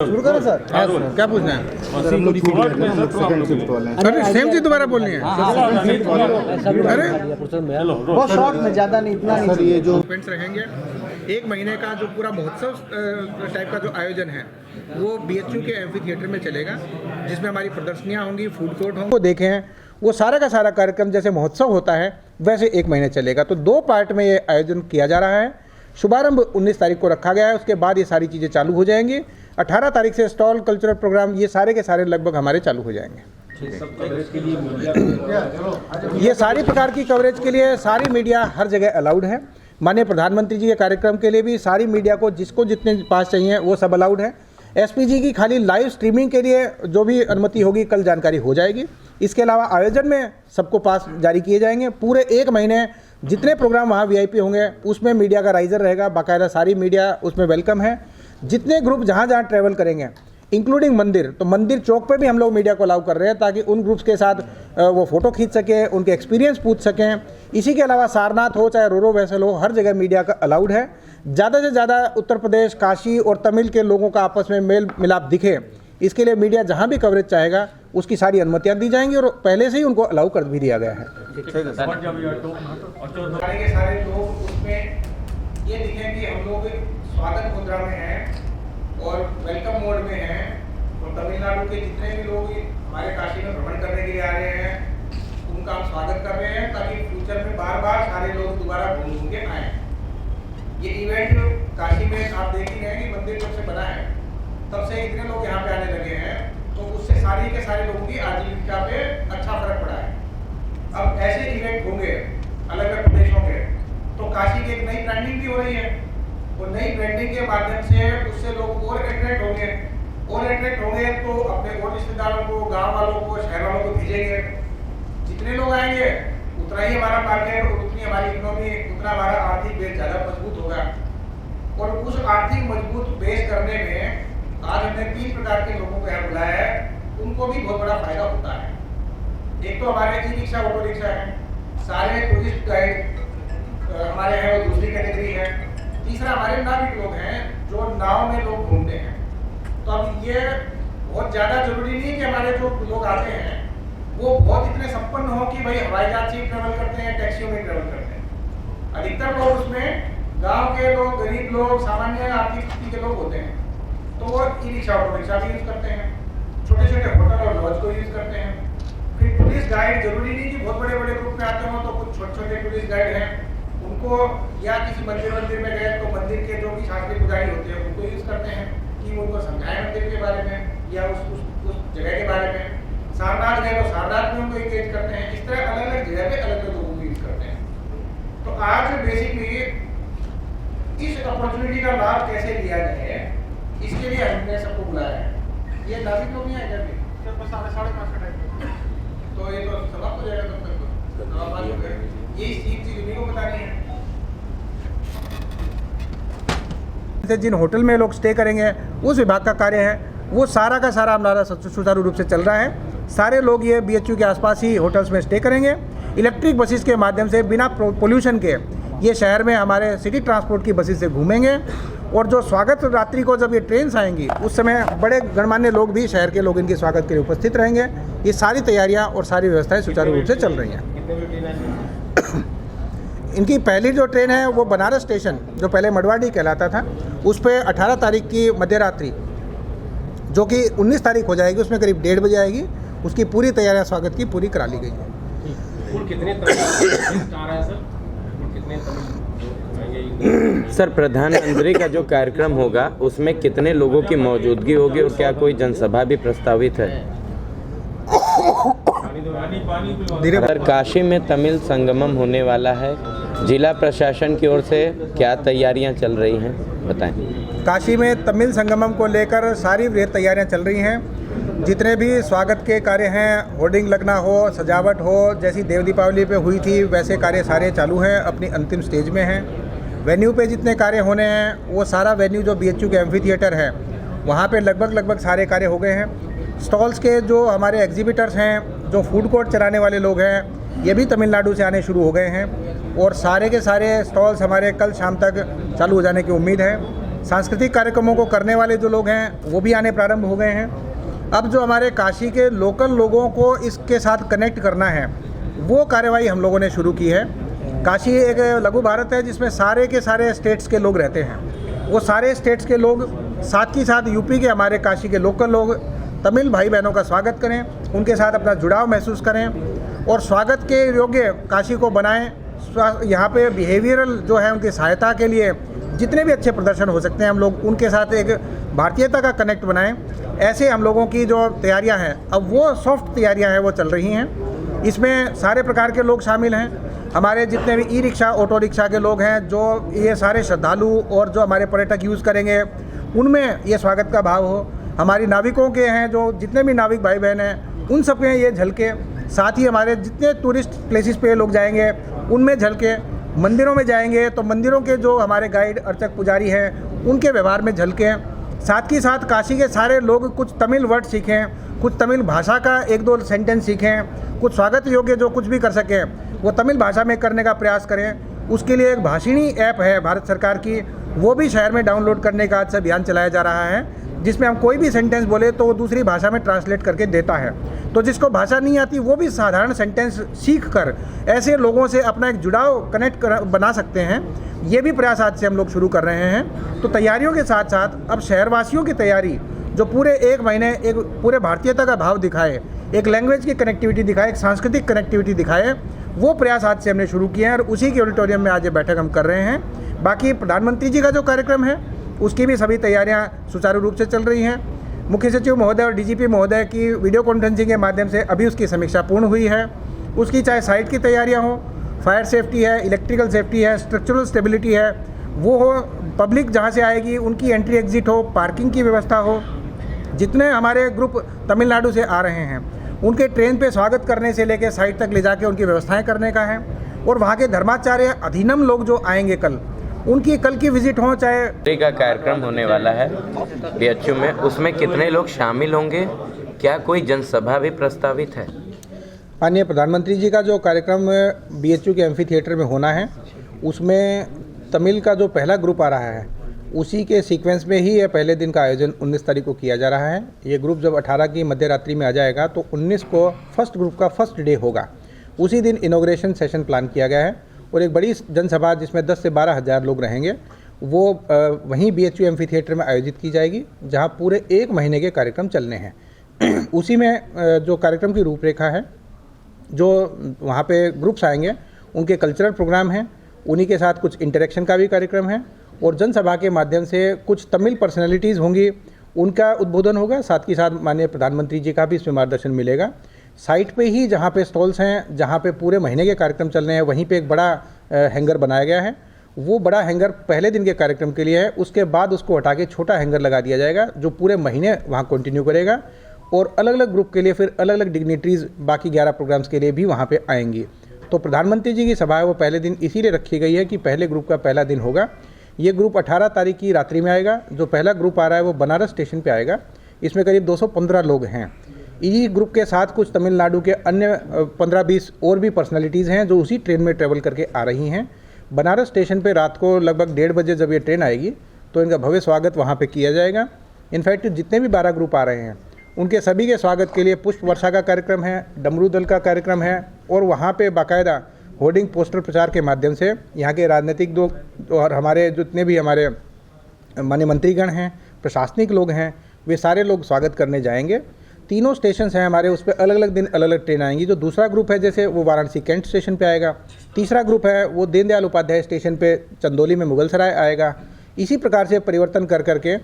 शुरू करें सर। हाँ सर, क्या पूछना है? अरे सेम चीज दोबारा बोलनी है। अरे बहुत शॉर्ट में, ज़्यादा नहीं, इतना नहीं। सर ये जो इवेंट्स रहेंगे, एक महीने का जो पूरा महोत्सव टाइप का जो आयोजन है वो BHU के एम्फी थिएटर में चलेगा, जिसमें हमारी प्रदर्शनियाँ होंगी, फूड कोर्ट होंगे। वो देखें, वो सारा का सारा कार्यक्रम जैसे महोत्सव होता है वैसे एक महीने चलेगा। तो 2 पार्ट में ये आयोजन किया जा रहा है। शुभारंभ 19 तारीख को रखा गया है, उसके बाद ये सारी चीज़ें चालू हो जाएंगी। 18 तारीख से स्टॉल, कल्चरल प्रोग्राम, ये सारे के सारे लगभग हमारे चालू हो जाएंगे। ये सारी प्रकार की कवरेज के लिए सारी मीडिया हर जगह अलाउड है। माननीय प्रधानमंत्री जी के कार्यक्रम के लिए भी सारी मीडिया को जिसको जितने पास चाहिए वो सब अलाउड है। SPG की खाली लाइव स्ट्रीमिंग के लिए जो भी अनुमति होगी कल जानकारी हो जाएगी। इसके अलावा आयोजन में सबको पास जारी किए जाएंगे। पूरे 1 महीने जितने प्रोग्राम वहाँ VIP होंगे उसमें मीडिया का राइजर रहेगा, बाकायदा सारी मीडिया उसमें वेलकम है। जितने ग्रुप जहाँ जहाँ ट्रैवल करेंगे इंक्लूडिंग मंदिर, तो मंदिर चौक पे भी हम लोग मीडिया को अलाउ कर रहे हैं ताकि उन ग्रुप्स के साथ वो फ़ोटो खींच सकें, उनके एक्सपीरियंस पूछ सकें। इसी के अलावा सारनाथ हो चाहे रोरो वैसल हो, हर जगह मीडिया का अलाउड है। ज़्यादा से ज़्यादा उत्तर प्रदेश, काशी और तमिल के लोगों का आपस में मेल मिलाप दिखे, इसके लिए मीडिया जहाँ भी कवरेज चाहेगा उसकी सारी अनुमतियाँ दी जाएंगी और पहले से ही उनको अलाउ कर भी दिया गया है। सारे लोग उसमें ये दिखें कि हम लोग स्वागत मुद्रा में हैं और वेलकम मोड में हैं। और तमिलनाडु के जितने भी लोग हमारे काशी में भ्रमण करने के लिए आ रहे हैं उनका हम स्वागत कर रहे हैं, ताकि फ्यूचर में बार बार सारे लोग दोबारा घूम के आए। ये इवेंट काशी में आप देख ही रहे हैं कि मंदिर जब से बना है तब से इतने लोग यहाँ पे आने लगे हैं, तो उससे सारे के सारे लोगों की आजीविका पे अच्छा फर्क पड़ा है। अब ऐसे इवेंट होंगे अलग अलग प्रदेशों के, तो काशी की एक नई ब्रांडिंग भी हो रही है और नई ब्रांडिंग के माध्यम से उससे लोग और अट्रैक्ट होंगे तो अपने और रिश्तेदारों को, गांव वालों को, शहर वालों को भेजेंगे। जितने लोग आएंगे उतना ही हमारा मार्केट, उतनी हमारी इकोनॉमी, उतना हमारा आर्थिक बेस ज़्यादा मजबूत होगा। और उस आर्थिक मजबूत बेस करने में आज हमने 3 प्रकार के लोगों को यहाँ बुलाया है, उनको भी बहुत बड़ा फायदा होता है। एक तो हमारे ई-रिक्शा, ऑटो रिक्शा है, सारे टूरिस्ट गाइड हमारे हैं, वो दूसरी कैटेगरी है। तीसरा हमारे नाविक लोग हैं जो नाव में लोग घूमते हैं। तो अब ये बहुत ज़्यादा जरूरी नहीं कि हमारे जो लोग आते हैं वो बहुत इतने संपन्न हो कि भाई हवाई जहाज से ट्रेवल करते हैं, टैक्सियों में ट्रेवल करते हैं। अधिकतर लोग उसमें गांव के लोग, गरीब लोग, सामान्य आर्थिक स्थिति के लोग होते हैं, तो वो ई-रिक्शा, ऑटो रिक्शा भी यूज़ करते हैं, छोटे छोटे होटल और लॉज को यूज़ करते हैं। फिर टूरिस्ट गाइड, जरूरी नहीं कि बहुत बड़े बड़े ग्रुप में आते हो, तो कुछ छोटे छोटे टूरिस्ट गाइड हैं, उनको या किसी मंदिर में गए तो मंदिर के जो भी शास्त्रीय पुजारी होते हैं उनको यूज़ करते हैं कि उनको समझाएं मंदिर के बारे में या उस जगह के बारे में। सारनाथ गए तो सारनाथ में उनको एंगेज करते हैं। इस तरह अलग अलग जगह पे अलग अलग लोगों को यूज़ करते हैं। तो आज बेसिकली इस अपॉर्चुनिटी का लाभ कैसे लिया जाए, इसके लिए हमने सबको बुलाया है। ये नासिक लोग नहीं आए क्या? 5:30 का टाइम, तो ये तो समाप्त हो जाएगा तब तक। ये चीज उन्हीं को बतानी है। जिन होटल में लोग स्टे करेंगे उस विभाग का कार्य है, वो सारा का सारा हमारा सुचारू रूप से चल रहा है। सारे लोग ये BHU के आसपास ही होटल्स में स्टे करेंगे। इलेक्ट्रिक बसेस के माध्यम से बिना पोल्यूशन के ये शहर में हमारे सिटी ट्रांसपोर्ट की बसेस से घूमेंगे। और जो स्वागत रात्रि को जब ये ट्रेन आएंगी उस समय बड़े गणमान्य लोग भी, शहर के लोग इनके स्वागत के लिए उपस्थित रहेंगे। ये सारी तैयारियाँ और सारी व्यवस्थाएँ सुचारू रूप से चल रही हैं। इनकी पहली जो ट्रेन है वो बनारस स्टेशन, जो पहले मडवाडी कहलाता था, उस पर 18 तारीख की मध्यरात्रि, जो कि 19 तारीख हो जाएगी, उसमें करीब 1:30 बजे आएगी। उसकी पूरी तैयारियां स्वागत की पूरी करा ली गई है। सर, प्रधानमंत्री का जो कार्यक्रम होगा उसमें कितने लोगों की मौजूदगी होगी और क्या कोई जनसभा भी प्रस्तावित है? सर, काशी में तमिल संगमम होने वाला है, जिला प्रशासन की ओर से क्या तैयारियां चल रही हैं, बताएं। काशी में तमिल संगमम को लेकर सारी वृहद तैयारियां चल रही हैं। जितने भी स्वागत के कार्य हैं, होर्डिंग लगना हो, सजावट हो, जैसी देव दीपावली पे हुई थी वैसे कार्य सारे चालू हैं, अपनी अंतिम स्टेज में हैं। वेन्यू पे जितने कार्य होने हैं वो सारा वेन्यू जो BHU के एम्फी थिएटर है वहाँ पे लगभग सारे कार्य हो गए हैं। स्टॉल्स के जो हमारे एग्जीबिटर्स हैं, जो फूड कोर्ट चलाने वाले लोग हैं, ये भी तमिलनाडु से आने शुरू हो गए हैं और सारे के सारे स्टॉल्स हमारे कल शाम तक चालू हो जाने की उम्मीद है। सांस्कृतिक कार्यक्रमों को करने वाले जो लोग हैं वो भी आने प्रारंभ हो गए हैं। अब जो हमारे काशी के लोकल लोगों को इसके साथ कनेक्ट करना है वो कार्यवाही हम लोगों ने शुरू की है। काशी एक लघु भारत है जिसमें सारे के सारे स्टेट्स के लोग रहते हैं। वो सारे स्टेट्स के लोग साथ ही साथ यूपी के हमारे काशी के लोकल लोग तमिल भाई बहनों का स्वागत करें, उनके साथ अपना जुड़ाव महसूस करें और स्वागत के योग्य काशी को बनाएं। यहाँ पे बिहेवियरल जो है उनकी सहायता के लिए जितने भी अच्छे प्रदर्शन हो सकते हैं हम लोग उनके साथ एक भारतीयता का कनेक्ट बनाएं। ऐसे हम लोगों की जो तैयारियां हैं अब वो सॉफ्ट तैयारियां हैं वो चल रही हैं। इसमें सारे प्रकार के लोग शामिल हैं। हमारे जितने भी ई रिक्शा ऑटो रिक्शा के लोग हैं जो ये सारे श्रद्धालु और जो हमारे पर्यटक यूज़ करेंगे उनमें ये स्वागत का भाव हो। हमारी नाविकों के हैं जो जितने भी नाविक भाई बहन हैं उन सब के ये झलके, साथ ही हमारे जितने टूरिस्ट प्लेसेस पे लोग जाएंगे उनमें झलके, मंदिरों में जाएंगे तो मंदिरों के जो हमारे गाइड अर्चक पुजारी हैं उनके व्यवहार में झलके। साथ ही साथ काशी के सारे लोग कुछ तमिल वर्ड सीखें, कुछ तमिल भाषा का एक दो सेंटेंस सीखें, कुछ स्वागत योग्य जो कुछ भी कर सकें वो तमिल भाषा में करने का प्रयास करें। उसके लिए एक भाषिणी ऐप है भारत सरकार की, वो भी शहर में डाउनलोड करने का आज से अभियान चलाया जा रहा है, जिसमें हम कोई भी सेंटेंस बोले तो वो दूसरी भाषा में ट्रांसलेट करके देता है। तो जिसको भाषा नहीं आती वो भी साधारण सेंटेंस सीख कर ऐसे लोगों से अपना एक जुड़ाव बना सकते हैं। ये भी प्रयास आज से हम लोग शुरू कर रहे हैं। तो तैयारियों के साथ साथ अब शहरवासियों की तैयारी जो पूरे एक महीने एक पूरे भारतीयता का भाव दिखाए, एक लैंग्वेज की कनेक्टिविटी दिखाए, एक सांस्कृतिक कनेक्टिविटी दिखाए, वो प्रयास आज से हमने शुरू किए हैं और उसी के ऑडिटोरियम में आज ये बैठक हम कर रहे हैं। बाकी प्रधानमंत्री जी का जो कार्यक्रम है उसकी भी सभी तैयारियां सुचारू रूप से चल रही हैं। मुख्य सचिव महोदय और डीजीपी महोदय की वीडियो कॉन्फ्रेंसिंग के माध्यम से अभी उसकी समीक्षा पूर्ण हुई है। उसकी चाहे साइट की तैयारियां हो, फायर सेफ्टी है, इलेक्ट्रिकल सेफ्टी है, स्ट्रक्चरल स्टेबिलिटी है, वो हो, पब्लिक जहां से आएगी उनकी एंट्री एग्जिट हो, पार्किंग की व्यवस्था हो, जितने हमारे ग्रुप तमिलनाडु से आ रहे हैं उनके ट्रेन पे स्वागत करने से लेकर साइट तक ले जाके उनकी व्यवस्थाएं करने का है। और वहाँ के धर्माचार्य अधीनम लोग जो आएंगे कल, उनकी कल की विजिट हो चाहे का कार्यक्रम होने वाला है बीएचयू में, उसमें कितने लोग शामिल होंगे, क्या कोई जनसभा भी प्रस्तावित है? माननीय प्रधानमंत्री जी का जो कार्यक्रम बीएचयू के एम्फी थिएटर में होना है उसमें तमिल का जो पहला ग्रुप आ रहा है उसी के सीक्वेंस में ही ये पहले दिन का आयोजन 19 तारीख को किया जा रहा है। ये ग्रुप जब 18 की मध्य रात्रि में आ जाएगा तो 19 को फर्स्ट ग्रुप का फर्स्ट डे होगा। उसी दिन इनॉग्रेशन सेशन प्लान किया गया है और एक बड़ी जनसभा जिसमें 10 से 12 हज़ार लोग रहेंगे वो वहीं बीएचयू एम्फी थिएटर में आयोजित की जाएगी, जहां पूरे एक महीने के कार्यक्रम चलने हैं। उसी में जो कार्यक्रम की रूपरेखा है, जो वहाँ पे ग्रुप्स आएंगे उनके कल्चरल प्रोग्राम हैं, उन्हीं के साथ कुछ इंटरेक्शन का भी कार्यक्रम है और जनसभा के माध्यम से कुछ तमिल पर्सनैलिटीज़ होंगी, उनका उद्बोधन होगा। साथ ही साथ माननीय प्रधानमंत्री जी का भी इसमें मार्गदर्शन मिलेगा। साइट पे ही जहाँ पे स्टॉल्स हैं, जहाँ पे पूरे महीने के कार्यक्रम चल रहे हैं, वहीं पे एक बड़ा हैंगर बनाया गया है। वो बड़ा हैंगर पहले दिन के कार्यक्रम के लिए है, उसके बाद उसको हटा के छोटा हैंगर लगा दिया जाएगा जो पूरे महीने वहाँ कंटिन्यू करेगा और अलग अलग ग्रुप के लिए फिर अलग अलग डिग्निटरीज़ बाकी 11 प्रोग्राम्स के लिए भी वहाँ पर आएंगी। तो प्रधानमंत्री जी की सभा है वो पहले दिन इसीलिए रखी गई है कि पहले ग्रुप का पहला दिन होगा। ये ग्रुप 18 तारीख की रात्रि में आएगा। जो पहला ग्रुप आ रहा है वो बनारस स्टेशन पे आएगा। इसमें करीब 215 लोग हैं। इसी ग्रुप के साथ कुछ तमिलनाडु के अन्य 15-20 और भी पर्सनालिटीज़ हैं जो उसी ट्रेन में ट्रेवल करके आ रही हैं। बनारस स्टेशन पे रात को लगभग 1:30 बजे जब ये ट्रेन आएगी तो इनका भव्य स्वागत वहाँ पे किया जाएगा। इनफैक्ट जितने भी 12 ग्रुप आ रहे हैं उनके सभी के स्वागत के लिए पुष्प वर्षा का कार्यक्रम है, डमरू दल का कार्यक्रम है और वहाँ पे बाकायदा होर्डिंग पोस्टर प्रचार के माध्यम से यहाँ के राजनीतिक लोग और हमारे जितने भी हमारे माननीय मंत्रीगण हैं, प्रशासनिक लोग हैं, वे सारे लोग स्वागत करने जाएंगे। तीनों स्टेशन हैं हमारे, उस पर अलग अलग दिन अलग अलग ट्रेन आएंगी। जो दूसरा ग्रुप है जैसे वो वाराणसी कैंट स्टेशन पे आएगा, तीसरा ग्रुप है वो दीनदयाल उपाध्याय स्टेशन पे चंदौली में मुगलसराय आएगा। इसी प्रकार से परिवर्तन कर करके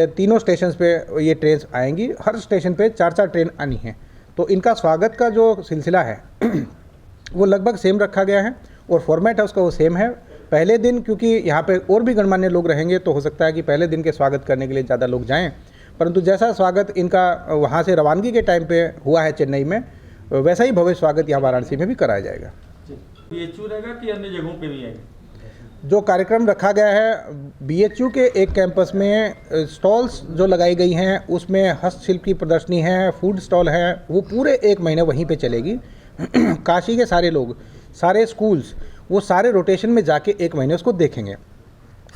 तीनों स्टेशन पे ये ट्रेन आएंगी। हर स्टेशन पे 4-4 ट्रेन आनी है। तो इनका स्वागत का जो सिलसिला है वो लगभग सेम रखा गया है और फॉर्मेट है उसका वो सेम है। पहले दिन क्योंकि यहाँ पे और भी गणमान्य लोग रहेंगे तो हो सकता है कि पहले दिन के स्वागत करने के लिए ज़्यादा लोग जाएं, परंतु जैसा स्वागत इनका वहाँ से रवानगी के टाइम पे हुआ है चेन्नई में, वैसा ही भव्य स्वागत यहाँ वाराणसी में भी कराया जाएगा। बीएचयू रहेगा कि अन्य जगहों पे भी आएगा? जो कार्यक्रम रखा गया है बीएचयू के एक कैंपस में स्टॉल्स जो लगाई गई हैं उसमें हस्तशिल्प की प्रदर्शनी है, फूड स्टॉल है, वो पूरे एक महीने वहीं पे चलेगी। काशी के सारे लोग, सारे स्कूल्स, वो सारे रोटेशन में जाके एक महीने उसको देखेंगे।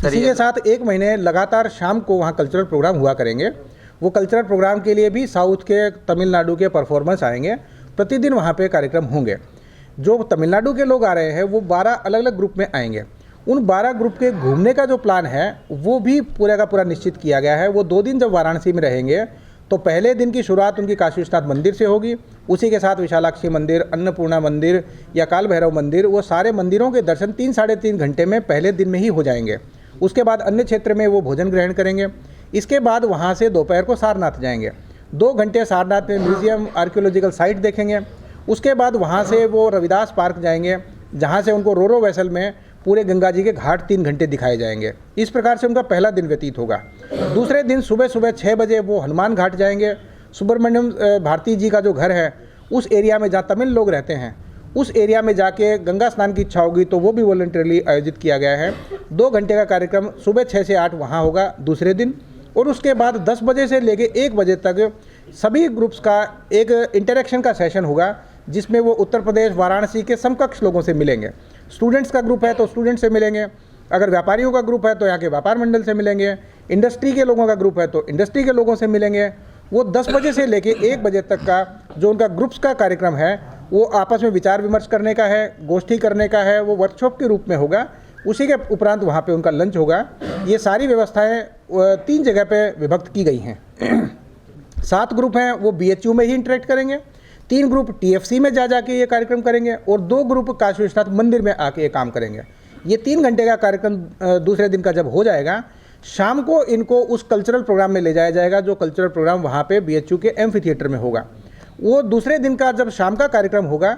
इसी के साथ एक महीने लगातार शाम को वहाँ कल्चरल प्रोग्राम हुआ करेंगे। वो कल्चरल प्रोग्राम के लिए भी साउथ के, तमिलनाडु के परफॉर्मेंस आएंगे। प्रतिदिन वहाँ पे कार्यक्रम होंगे। जो तमिलनाडु के लोग आ रहे हैं वो 12 अलग अलग ग्रुप में आएंगे। उन 12 ग्रुप के घूमने का जो प्लान है वो भी पूरा का पूरा निश्चित किया गया है। वो 2 दिन जब वाराणसी में रहेंगे तो पहले दिन की शुरुआत उनकी काशी विश्वनाथ मंदिर से होगी। उसी के साथ विशालाक्षी मंदिर, अन्नपूर्णा मंदिर या काल भैरव मंदिर, वो सारे मंदिरों के दर्शन 3 साढ़े 3 घंटे में पहले दिन में ही हो जाएंगे। उसके बाद अन्य क्षेत्र में वो भोजन ग्रहण करेंगे। इसके बाद वहाँ से दोपहर को सारनाथ जाएंगे। 2 घंटे सारनाथ में म्यूजियम, आर्कियोलॉजिकल साइट देखेंगे। उसके बाद वहाँ से वो रविदास पार्क जाएंगे, जहाँ से उनको रोरो वेसल में पूरे गंगा जी के घाट 3 घंटे दिखाए जाएंगे। इस प्रकार से उनका पहला दिन व्यतीत होगा। दूसरे दिन सुबह 6 बजे वो हनुमान घाट जाएंगे। सुब्रमण्यम भारती जी का जो घर है उस एरिया में जहाँ तमिल लोग रहते हैं, उस एरिया में जाके गंगा स्नान की इच्छा होगी तो वो भी वॉलंटरली आयोजित किया गया है। 2 घंटे का कार्यक्रम सुबह 6 से 8 वहाँ होगा दूसरे दिन। और उसके बाद 10 बजे से लेके 1 बजे तक सभी ग्रुप्स का एक इंटरेक्शन का सेशन होगा, जिसमें वो उत्तर प्रदेश वाराणसी के समकक्ष लोगों से मिलेंगे। स्टूडेंट्स का ग्रुप है तो स्टूडेंट से मिलेंगे, अगर व्यापारियों का ग्रुप है तो यहाँ के व्यापार मंडल से मिलेंगे, इंडस्ट्री के लोगों का ग्रुप है तो इंडस्ट्री के लोगों से मिलेंगे। वो 10 बजे से लेके 1 बजे तक का जो उनका ग्रुप्स का कार्यक्रम है वो आपस में विचार विमर्श करने का है, गोष्ठी करने का है, वो वर्कशॉप के रूप में होगा। उसी के उपरांत वहाँ पे उनका लंच होगा। ये सारी व्यवस्थाएं 3 जगह पे विभक्त की गई हैं। 7 ग्रुप हैं वो BHU में ही इंटरेक्ट करेंगे, 3 ग्रुप TFC में जा के ये कार्यक्रम करेंगे और 2 ग्रुप काशी विश्वनाथ मंदिर में आके ये काम करेंगे। ये 3 घंटे का कार्यक्रम दूसरे दिन का जब हो जाएगा, शाम को इनको उस कल्चरल प्रोग्राम में ले जाया जाएगा, जो कल्चरल प्रोग्राम वहाँ पे BHU के एम्फी थिएटर में होगा। वो दूसरे दिन का जब शाम का कार्यक्रम होगा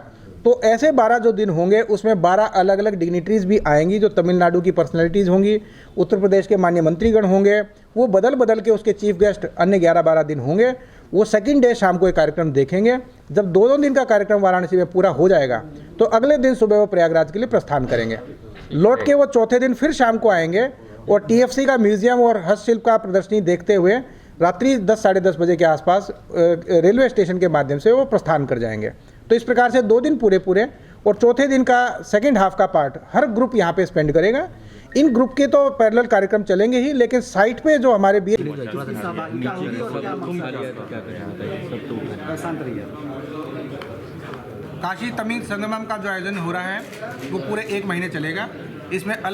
तो ऐसे 12 जो दिन होंगे उसमें 12 अलग अलग डिग्निटरीज भी आएंगी, जो तमिलनाडु की पर्सनैलिटीज़ होंगी, उत्तर प्रदेश के माननीय मंत्रीगण होंगे, वो बदल बदल के उसके चीफ गेस्ट अन्य 11-12 दिन होंगे। वो सेकंड डे शाम को एक कार्यक्रम देखेंगे। जब 2 दिन का कार्यक्रम वाराणसी में पूरा हो जाएगा तो अगले दिन सुबह वो प्रयागराज के लिए प्रस्थान करेंगे। लौट के वो चौथे दिन फिर शाम को आएंगे और TFC का म्यूजियम और हस्तशिल्प का प्रदर्शनी देखते हुए रात्रि 10 साढ़े 10 बजे के आसपास रेलवे स्टेशन के माध्यम से वो प्रस्थान कर जाएंगे। तो इस प्रकार से 2 दिन पूरे और चौथे दिन का सेकेंड हाफ का पार्ट हर ग्रुप यहाँ पे स्पेंड करेगा। इन ग्रुप के तो पैरेलल कार्यक्रम चलेंगे ही, लेकिन साइट पे जो हमारे काशी तमिल संगमम का जो आयोजन हो रहा है वो पूरे 1 महीने चलेगा। इसमें अलग